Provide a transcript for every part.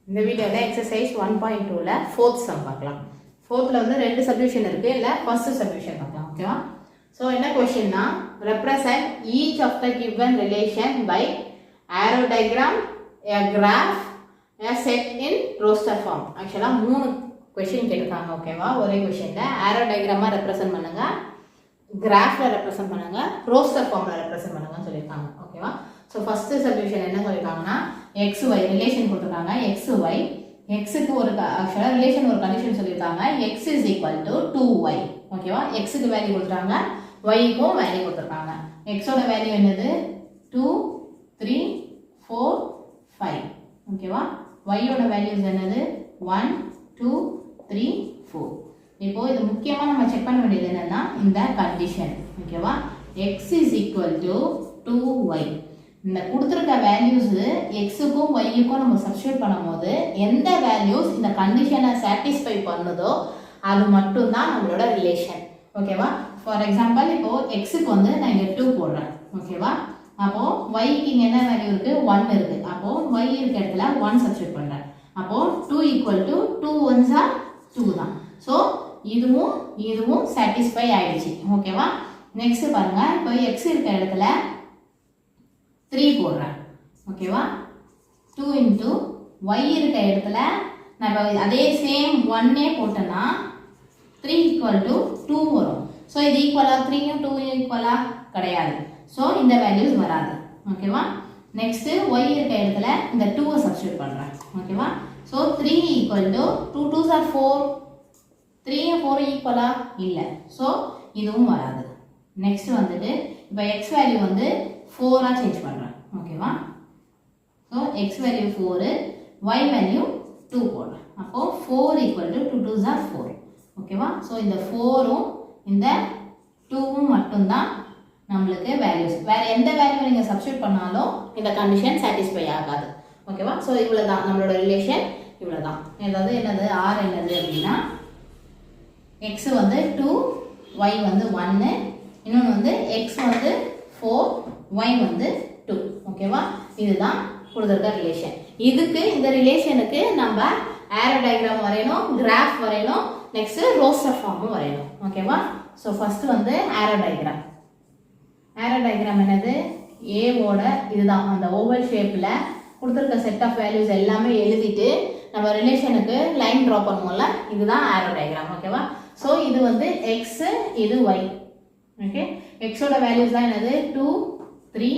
இந்த வீடியோவில் exercise 1.2ல fourth some பார்க்கலாம். ஃபோர்த்தில் வந்து ரெண்டு சப்டிவிஷன் இருக்குது, இல்லை ஃபர்ஸ்ட் சப்டிவிஷன் பார்க்கலாம். ஓகேவா? ஸோ என்ன கொஷின்னா, represent each of the given relation by arrow diagram, a graph, a set in roster form. ஆக்சுவலாக 3 கொஷின் கேட்டிருக்காங்க. ஓகேவா? ஒரே கொஷினில் ஆரோ டயக்ராமாக ரெப்ரசன்ட் பண்ணுங்க, கிராஃபில் ரெப்ரசன்ட் பண்ணுங்க, ரோஸ்டர் ஃபார்மில் ரெப்ரசன்ட் பண்ணுங்கன்னு சொல்லியிருக்காங்க. ஓகேவா? ஸோ ஃபஸ்ட்டு சப்டிவிஷன் என்ன சொல்லியிருக்காங்கன்னா, எக்ஸ் ஒய் ரிலேஷன் கொடுத்துருக்காங்க. எக்ஸ் ஒய், எக்ஸுக்கு ஒரு ஆக்சுவலாக ரிலேஷன் ஒரு கண்டிஷன் சொல்லியிருக்காங்க. X is equal to 2y. ஓகேவா? எக்ஸுக்கு வேல்யூ கொடுத்துருக்காங்க, ஒய்க்கும் வேல்யூ கொடுத்துருக்காங்க. எக்ஸோட வேல்யூ என்னது? 2, 3, 4, 5. ஓகேவா? ஒய்யோட வேல்யூஸ் என்னது? 1, 2, 3, 4. இப்போ இது முக்கியமாக நம்ம செக் பண்ண வேண்டியது என்னன்னா, இந்த கண்டிஷன். ஓகேவா? X is equal to 2y. இந்த கொடுத்துருக்க வேல்யூஸ் எக்ஸுக்கும் ஒய்யுக்கும் நம்ம சப்ஸ்டியூட் பண்ணும்போது எந்த வேல்யூஸ் இந்த கண்டிஷனை சாட்டிஸ்ஃபை பண்ணுதோ அது மட்டும்தான் நம்மளோட ரிலேஷன். ஓகேவா? ஃபார் எக்ஸாம்பிள் இப்போ எக்ஸுக்கு வந்து நான் இங்கே 2 போடுறேன். ஓகேவா? அப்போது ஒய்க்கு இங்கே என்ன வேல்யூ இருக்குது? 1 இருக்குது. அப்போது ஒய் இருக்க இடத்துல 1 சப்ஸ்டியூட் பண்ணுறேன். அப்போது 2 ஈக்குவல் டு 2 1s are 2 தான். ஸோ இதுவும் இதுவும் சாட்டிஸ்ஃபை ஆயிடுச்சு. ஓகேவா? நெக்ஸ்ட் பாருங்க, இப்போ எக்ஸ் இருக்க இடத்துல 3 போடுறேன். ஓகேவா? 2 இன்ட்டு ஒய் இருக்க இடத்துல நான் இப்போ அதே சேம் 1 போட்டேன்னா 3 ஈக்குவல் டு 2 வரும். ஸோ இது ஈக்குவலாக 3யும் 2யும் ஈக்குவலாக கிடையாது. ஸோ இந்த வேல்யூஸ் வராது. ஓகேவா? நெக்ஸ்ட்டு ஒய் இருக்க இடத்துல இந்த 2வை சப்ஸ்டியூட் பண்ணுறேன். ஓகேவா? So 3 equal to 2 2s are 4. 3யும் 4 ஈக்குவலாக இல்லை. ஸோ இதுவும் வராது. நெக்ஸ்ட் வந்துட்டு இப்போ எக்ஸ் வேல்யூ வந்து 4ஆக சேஞ்ச் பண்ணுறேன். ஓகேவா? So x value 4, y value 2 போடுறேன். அப்போது 4 ஈக்குவல் டு 2 2s are 4. ஓகேவா? ஸோ இந்த 4ம் இந்த 2வும் மட்டும்தான் நம்மளுக்கு வேல்யூஸ். வேறு எந்த வேல்யூ நீங்கள் சப்ஸ்டியூட் பண்ணாலும் இந்த கண்டிஷன் சாட்டிஸ்ஃபை ஆகாது. ஓகேவா? ஸோ இவ்வளோ தான் நம்மளோட ரிலேஷன். இவ்வளோ தான். ஏதாவது என்னது ஆர் என்னது அப்படின்னா, எக்ஸ் வந்து 2, ஒய் வந்து 1, இன்னொன்று வந்து எக்ஸ் வந்து 4, ஒய் வந்து 2. ஓகேவா? இதுதான் கொடுத்துருக்க ரிலேஷன். இதுக்கு இந்த ரிலேஷனுக்கு நம்ம ஆரோ டயக்ராம் வரையணும், கிராஃப் வரையணும், நெக்ஸ்ட் ரோஸ்டர் ஃபார்மும் வரையணும். ஓகேவா? ஸோ ஃபஸ்ட்டு வந்து ஆரோ டயக்ராம். ஆரோ டயக்ராம் என்னது? ஏவோட இதுதான் அந்த ஓவல் ஷேப்பில் கொடுத்துருக்க செட் ஆஃப் வேல்யூஸ் எல்லாமே எழுதிட்டு நம்ம ரிலேஷனுக்கு லைன் ட்ரா பண்ணுவோம்ல, இதுதான் ஆரோ டயக்ராம். ஓகேவா? ஸோ இது வந்து எக்ஸ், இது ஒய். ஓகே, எக்ஸோட வேல்யூஸ் தான் என்னது? 2, 3,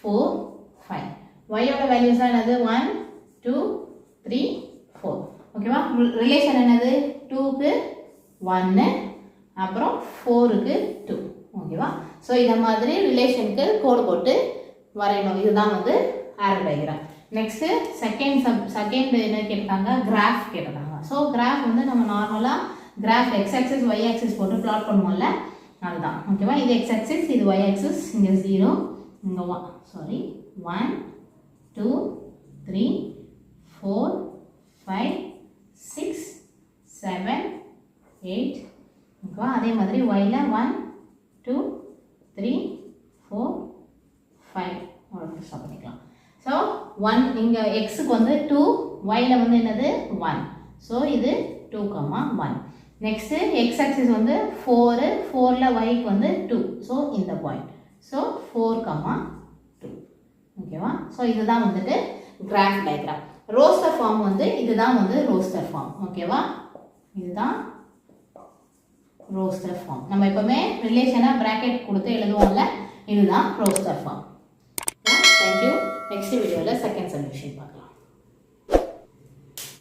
4, 5. ஒய்யோட வேல்யூஸ் தான் என்னது? 1, 2, 3, 4. ஓகேவா? ரிலேஷன் என்னது? 2க்கு 1, அப்புறம் 4க்கு 2. ஓகேவா? ஸோ இந்த மாதிரி ரிலேஷனுக்கு கோடு போட்டு வரையணும். இதுதான் வந்து ஆரோ டயக்ராம். நெக்ஸ்ட்டு செகண்ட் என்ன கேட்டாங்க? கிராஃப் கேட்டாங்க. ஸோ கிராஃப் வந்து நம்ம நார்மலாக graph x axis y axis போட்டு பிளாட் பண்ணுவோம்ல, அதுதான். ஓகேவா? இது எக்ஸ் ஆக்சிஸ், இது ஒய் ஆக்சிஸ். இங்கே 0, இங்கே 1, 2, 3, 4, 5, 6, 7, 8. ஓகேவா? அதே மாதிரி ஒயில் 1, 2, 3, 4, 5 அவ்வளோ ஸ்டாப் பண்ணிக்கலாம். ஸோ 1 இங்கே எக்ஸுக்கு வந்து 2, ஒயில் வந்து என்னது? 1. ஸோ இது 2, 1. நெக்ஸ்ட்டு எக்ஸ் ஆக்சிஸ் வந்து 4, 4ல் ஒய்க்கு வந்து 2. ஸோ இந்த பாயிண்ட். ஸோ 4, 2. ஓகேவா? ஸோ இதுதான் வந்துட்டு கிராஃப் டயக்ராம். ரோஸ்டர் ஃபார்ம் வந்து இதுதான் வந்து ரோஸ்டர் ஃபார்ம். ஓகேவா? இதுதான் ரோஸ்டர் ஃபார்ம். நம்ம எப்பவுமே ரிலேஷனை பிராக்கெட் கொடுத்து எழுதுவோம்ல, இதுதான் ரோஸ்டர் ஃபார்ம். தேங்க்யூ. நெக்ஸ்ட் வீடியோவில் செகண்ட் சொல்யூஷன் பார்க்கலாம்.